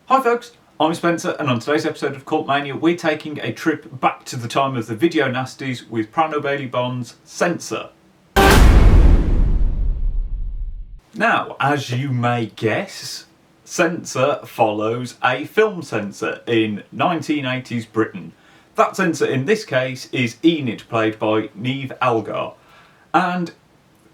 Hi folks, I'm Spencer, and on today's episode of Cult Mania we're taking a trip back to the time of the video nasties with Prano Bailey Bond's Censor. Now, as you may guess, Censor follows a film censor in 1980s Britain. That censor in this case is Enid, played by Niamh Algar. And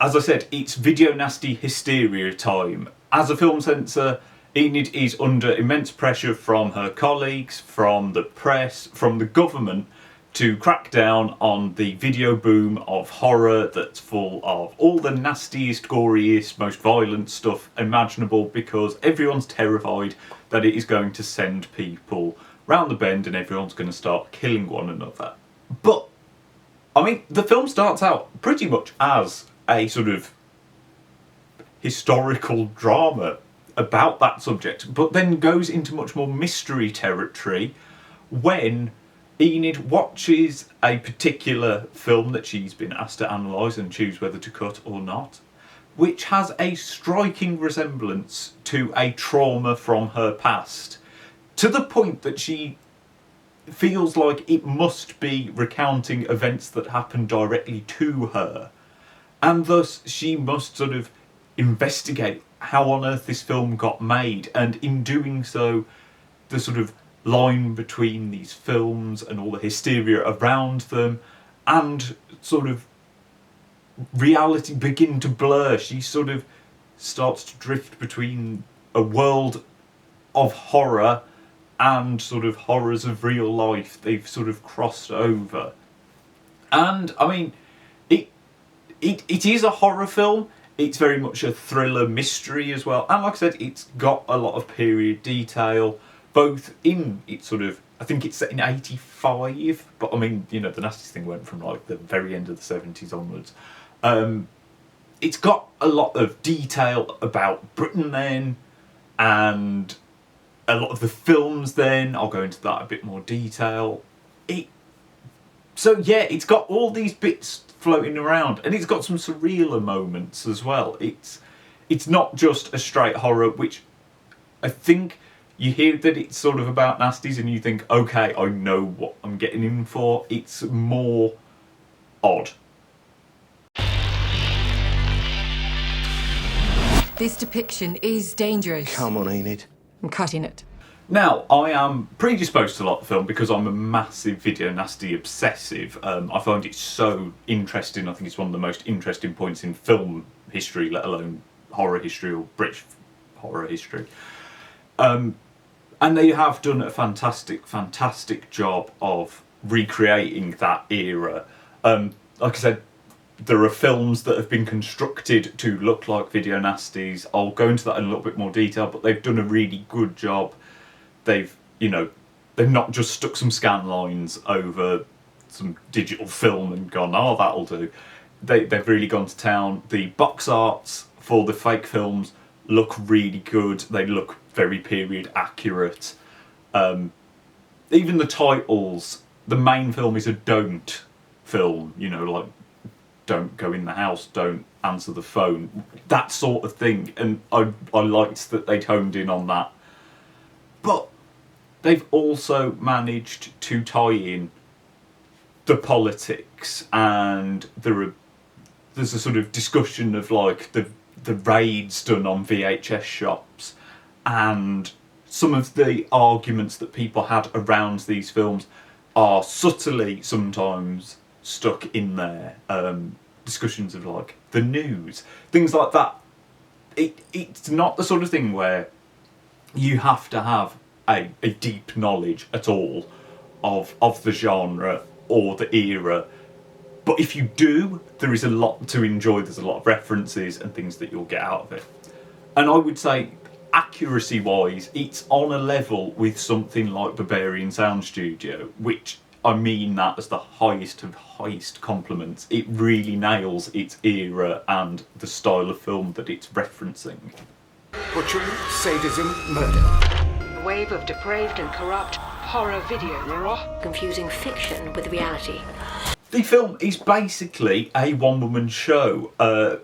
as I said, it's video nasty hysteria time. As a film censor, Enid is under immense pressure from her colleagues, from the press, from the government to crack down on the video boom of horror that's full of all the nastiest, goriest, most violent stuff imaginable, because everyone's terrified that it is going to send people round the bend and everyone's going to start killing one another. But, I mean, the film starts out pretty much as a sort of historical drama about that subject, but then goes into much more mystery territory when Enid watches a particular film that she's been asked to analyse and choose whether to cut or not, which has a striking resemblance to a trauma from her past, to the point that she feels like it must be recounting events that happened directly to her, and thus she must sort of investigate how on earth this film got made, and in doing so the sort of line between these films and all the hysteria around them and sort of reality begin to blur. She sort of starts to drift between a world of horror and sort of horrors of real life. They've sort of crossed over, and I mean it is a horror film. It's very much a thriller mystery as well, and like I said, it's got a lot of period detail, both in its sort of, I think it's set in 85, but I mean, you know, the nastiest thing went from like the very end of the 70s onwards. It's got a lot of detail about Britain then, and a lot of the films then. I'll go into that a bit more detail. So yeah, it's got all these bits floating around, and it's got some surrealer moments as well. It's not just a straight horror, which I think you hear that it's sort of about nasties and you think, okay, I know what I'm getting in for. It's more odd. This depiction is dangerous. Come on, Enid. I'm cutting it. Now, I am predisposed to like the film because I'm a massive video nasty obsessive. I find it so interesting. I think it's one of the most interesting points in film history, let alone horror history or British horror history. And they have done a fantastic job of recreating that era. Like I said, there are films that have been constructed to look like video nasties. I'll go into that in a little bit more detail, but they've done a really good job. They've not just stuck some scan lines over some digital film and gone, oh, that'll do. They've really gone to town. The box arts for the fake films look really good. They look very period accurate. Even the titles, the main film is a don't film, you know, like don't go in the house, don't answer the phone, that sort of thing. And I liked that they'd honed in on that. But they've also managed to tie in the politics, and there's a sort of discussion of like the raids done on VHS shops, and some of the arguments that people had around these films are subtly sometimes stuck in there. Discussions of like the news, things like that. It's not the sort of thing where you have to have a deep knowledge at all of the genre or the era. But if you do, there is a lot to enjoy. There's a lot of references and things that you'll get out of it. And I would say, accuracy-wise, it's on a level with something like Barbarian Sound Studio, which I mean that as the highest of highest compliments. It really nails its era and the style of film that it's referencing. Butchery, sadism, murder. growing wave of depraved and corrupt horror video. Confusing fiction with reality. The film is basically a one-woman show.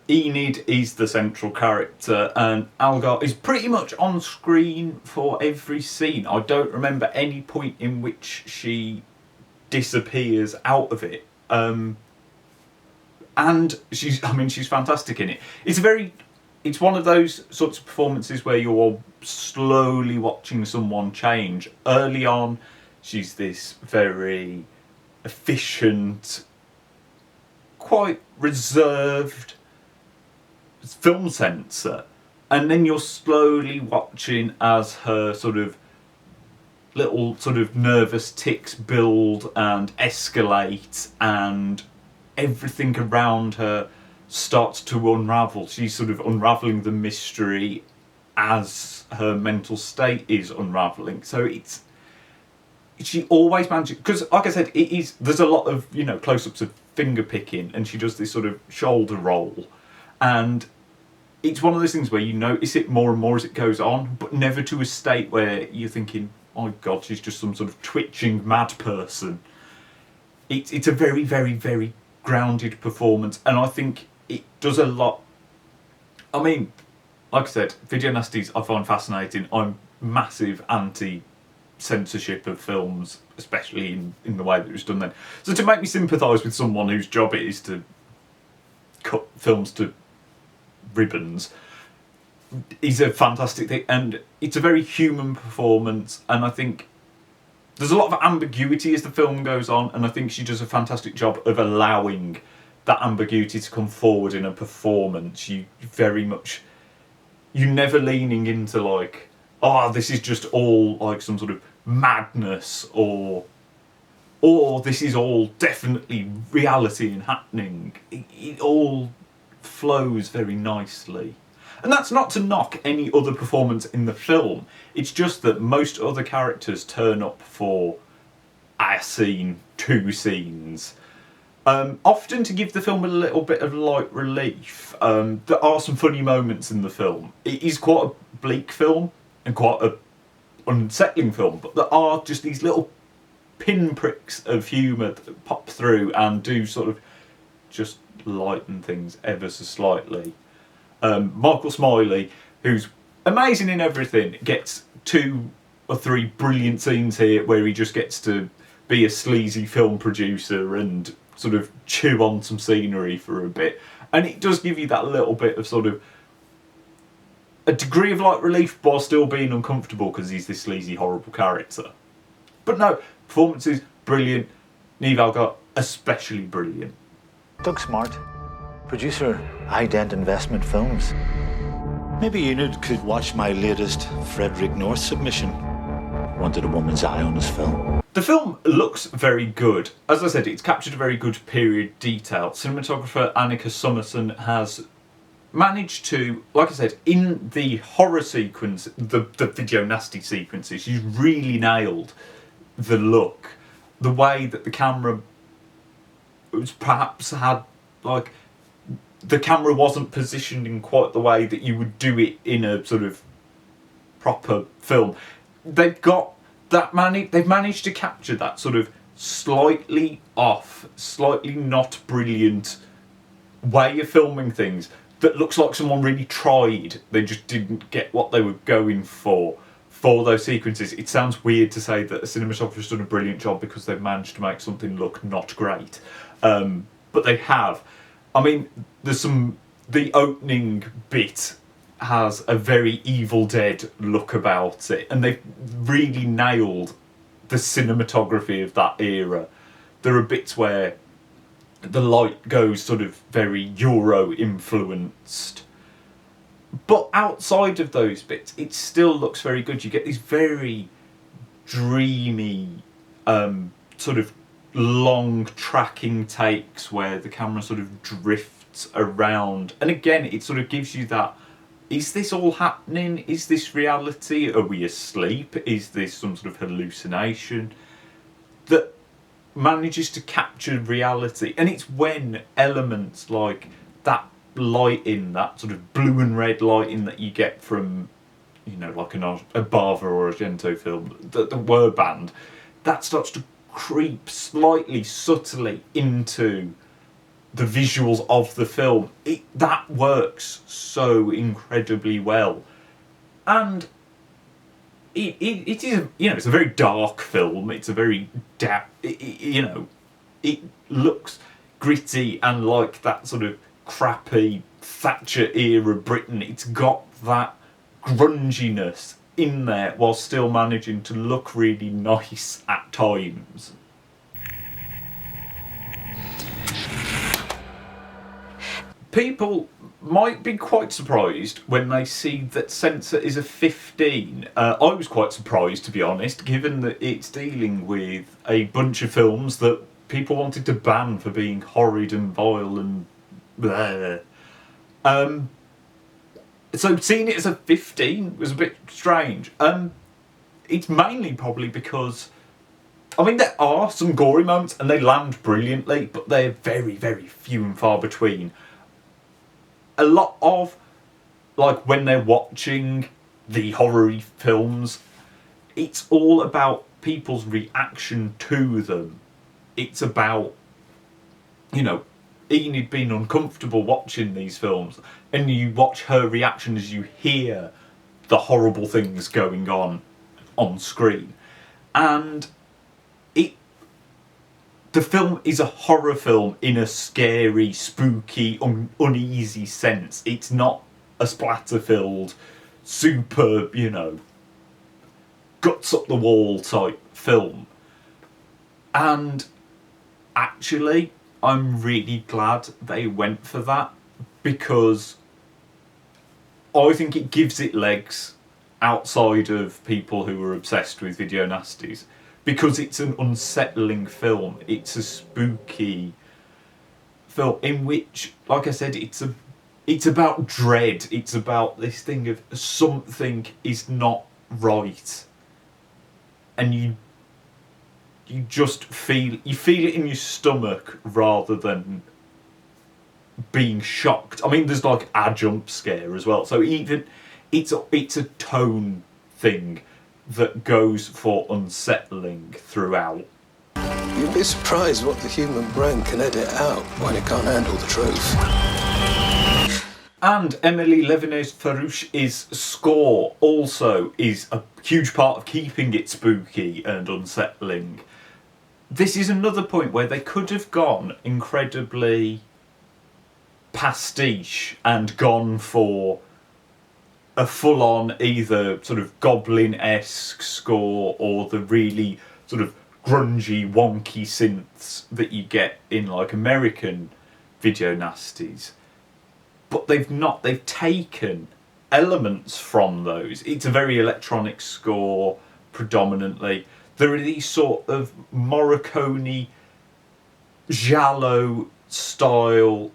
Enid is the central character, and Algar is pretty much on screen for every scene. I don't remember any point in which she disappears out of it. And she's fantastic in it. It's one of those sorts of performances where you're slowly watching someone change. Early on, she's this very efficient, quite reserved film censor, and then you're slowly watching as her sort of little sort of nervous tics build and escalate, and everything around her starts to unravel. She's sort of unraveling the mystery as her mental state is unraveling. So she always manages, because like I said, there's a lot of, close-ups of finger picking, and she does this sort of shoulder roll, and it's one of those things where you notice it more and more as it goes on, but never to a state where you're thinking, oh god, she's just some sort of twitching mad person. It's a very, very, very grounded performance, and I think it does a lot. I mean, like I said, video nasties I find fascinating. I'm massive anti-censorship of films, especially in the way that it was done then. So to make me sympathise with someone whose job it is to cut films to ribbons is a fantastic thing, and it's a very human performance, and I think there's a lot of ambiguity as the film goes on, and I think she does a fantastic job of allowing that ambiguity to come forward in a performance. You're never leaning into like, oh, this is just all like some sort of madness, or this is all definitely reality and happening. It all flows very nicely. And that's not to knock any other performance in the film. It's just that most other characters turn up for a scene, 2 scenes. Often to give the film a little bit of light relief. There are some funny moments in the film. It is quite a bleak film and quite a unsettling film, but there are just these little pinpricks of humour that pop through and do sort of just lighten things ever so slightly. Michael Smiley, who's amazing in everything, gets 2 or 3 brilliant scenes here where he just gets to be a sleazy film producer and sort of chew on some scenery for a bit. And it does give you that little bit of sort of a degree of light relief while still being uncomfortable because he's this sleazy, horrible character. But no, performance is brilliant. Niamh Algar, especially brilliant. Doug Smart, producer, Ident Investment Films. Maybe Enid could watch my latest Frederick North submission. Wanted a woman's eye on his film. The film looks very good. As I said, it's captured a very good period detail. Cinematographer Annika Summerson has managed to, like I said, in the horror sequence, the video nasty sequences, she's really nailed the look. The way that the camera was perhaps had, like, the camera wasn't positioned in quite the way that you would do it in a sort of proper film. They've managed to capture that sort of slightly off, slightly not brilliant way of filming things that looks like someone really tried. They just didn't get what they were going for those sequences. It sounds weird to say that a cinematographer's done a brilliant job because they've managed to make something look not great. But they have. I mean, the opening bit has a very Evil Dead look about it, and they've really nailed the cinematography of that era. There are bits where the light goes sort of very Euro influenced, but outside of those bits it still looks very good. You get these very dreamy sort of long tracking takes where the camera sort of drifts around, and again it sort of gives you that, is this all happening? Is this reality? Are we asleep? Is this some sort of hallucination? That manages to capture reality. And it's when elements like that lighting, that sort of blue and red lighting that you get from you know, like a Bava or Argento film that were banned, that starts to creep slightly subtly into the visuals of the film. That works so incredibly well. And it is, you know, it's a very dark film. It's a very you know, it looks gritty and like that sort of crappy Thatcher era Britain. It's got that grunginess in there while still managing to look really nice at times. People might be quite surprised when they see that Censor is a 15. I was quite surprised, to be honest, given that it's dealing with a bunch of films that people wanted to ban for being horrid and vile and bleh. So seeing it as a 15 was a bit strange. It's mainly probably because, I mean, there are some gory moments and they land brilliantly, but they're very, very few and far between. A lot of, like, when they're watching the horror films, it's all about people's reaction to them. It's about, you know, Enid being uncomfortable watching these films, and you watch her reaction as you hear the horrible things going on screen. And the film is a horror film in a scary, spooky, uneasy sense. It's not a splatter-filled, super, you know, guts up the wall type film. And actually, I'm really glad they went for that, because I think it gives it legs outside of people who are obsessed with video nasties, because it's an unsettling film. It's a spooky film in which, like I said, it's about dread. It's about this thing of something is not right, and you just feel it in your stomach rather than being shocked. I mean, there's like a jump scare as well, so even it's a tone thing that goes for unsettling throughout. You'd be surprised what the human brain can edit out when it can't handle the truth. And Emily Levinez-Farouche's score also is a huge part of keeping it spooky and unsettling. This is another point where they could have gone incredibly pastiche and gone for a full-on either sort of Goblin-esque score or the really sort of grungy, wonky synths that you get in like American video nasties. But they've not. They've taken elements from those. It's a very electronic score predominantly. There are these sort of Morricone giallo style.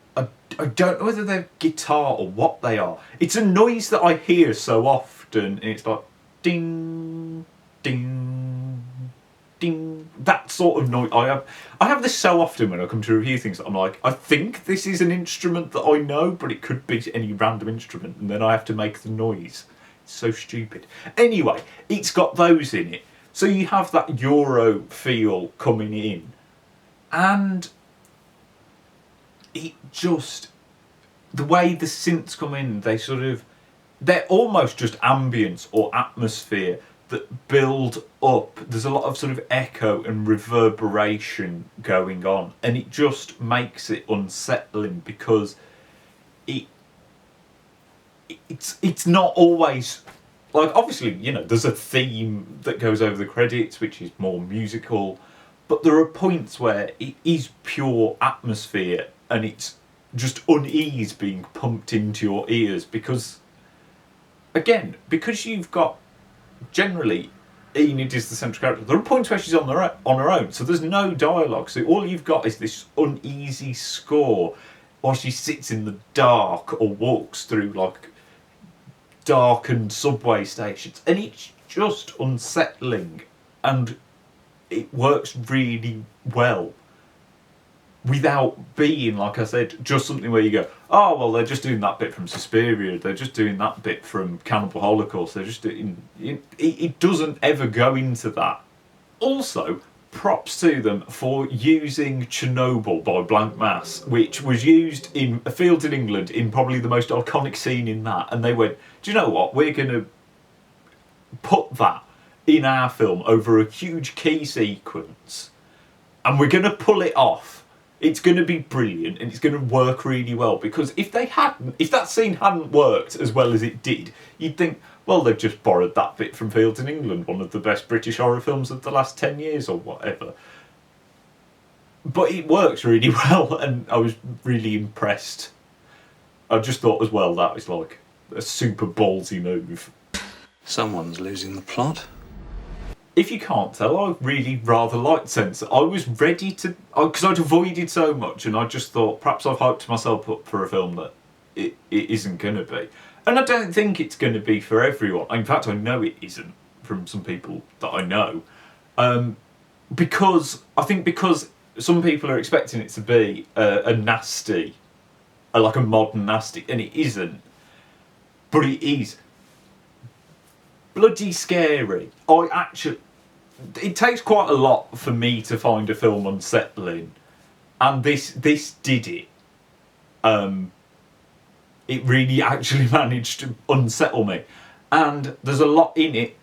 I don't know whether they're guitar or what they are. It's a noise that I hear so often, and it's like ding, ding, ding. That sort of noise. I have this so often when I come to review things that I'm like, I think this is an instrument that I know, but it could be any random instrument, and then I have to make the noise. It's so stupid. Anyway, it's got those in it. So you have that Euro feel coming in, and it just, the way the synths come in, they're almost just ambience or atmosphere that build up. There's a lot of sort of echo and reverberation going on, and it just makes it unsettling because it's not always, like, obviously, you know, there's a theme that goes over the credits which is more musical, but there are points where it is pure atmosphere and it's just unease being pumped into your ears because, again, because you've got, generally, Enid is the central character. There are points where she's on her own, so there's no dialogue. So all you've got is this uneasy score while she sits in the dark or walks through, like, darkened subway stations. And it's just unsettling, and it works really well. without being, like I said, just something where you go, oh, well, they're just doing that bit from Suspiria, they're just doing that bit from Cannibal Holocaust, they're just doing... It doesn't ever go into that. Also, props to them for using Chernobyl by Blank Mass, which was used in a field in England in probably the most iconic scene in that, and they went, do you know what, we're going to put that in our film over a huge key sequence, and we're going to pull it off. It's going to be brilliant and it's going to work really well, because if that scene hadn't worked as well as it did, you'd think, well, they've just borrowed that bit from Fields in England, one of the best British horror films of the last 10 years or whatever. But it works really well, and I was really impressed. I just thought as well that was like a super ballsy move. Someone's losing the plot. If you can't tell, I really rather liked Censor. I was ready to... Because I'd avoided so much, and I just thought, perhaps I've hyped myself up for a film that it isn't going to be. And I don't think it's going to be for everyone. In fact, I know it isn't, from some people that I know. Because some people are expecting it to be a nasty, like a modern nasty, and it isn't. But it is bloody scary. It takes quite a lot for me to find a film unsettling, and this did it. It really actually managed to unsettle me, and there's a lot in it.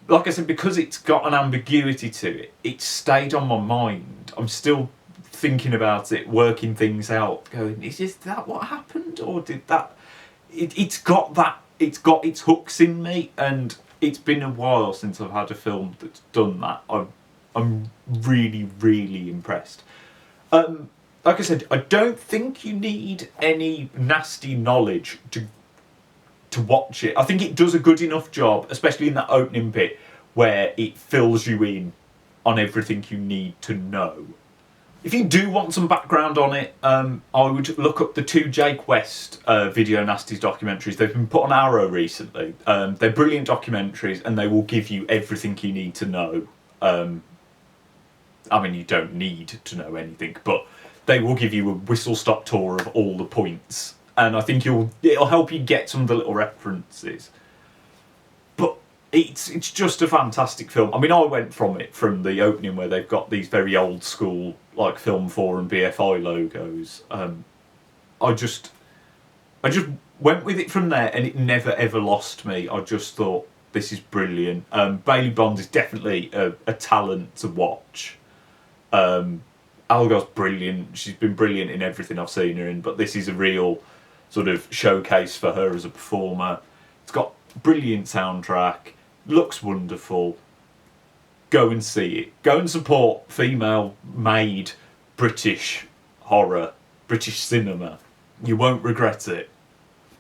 Like I said, because it's got an ambiguity to it, it stayed on my mind. I'm still thinking about it, working things out, going, is that what happened, or did that... It's got its hooks in me, and it's been a while since I've had a film that's done that. I'm really, really impressed. Like I said, I don't think you need any nasty knowledge to watch it. I think it does a good enough job, especially in that opening bit, where it fills you in on everything you need to know. If you do want some background on it, I would look up the two Jake West Video Nasties documentaries. They've been put on Arrow recently. They're brilliant documentaries, and they will give you everything you need to know. I mean, you don't need to know anything, but they will give you a whistle-stop tour of all the points. And I think it'll help you get some of the little references. But it's just a fantastic film. I mean, I went from the opening where they've got these very old school, like Film 4 and BFI logos. I just went with it from there, and it never ever lost me. I just thought, this is brilliant. Bailey Bond is definitely a talent to watch. Algar's brilliant. She's been brilliant in everything I've seen her in, but this is a real sort of showcase for her as a performer. It's got brilliant soundtrack, looks wonderful. Go and see it. Go and support female-made British horror, British cinema. You won't regret it.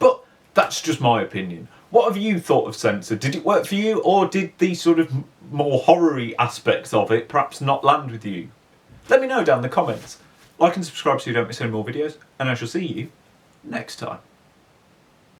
But that's just my opinion. What have you thought of Censor? Did it work for you, or did the sort of more horror-y aspects of it perhaps not land with you? Let me know down in the comments. Like and subscribe so you don't miss any more videos, and I shall see you next time.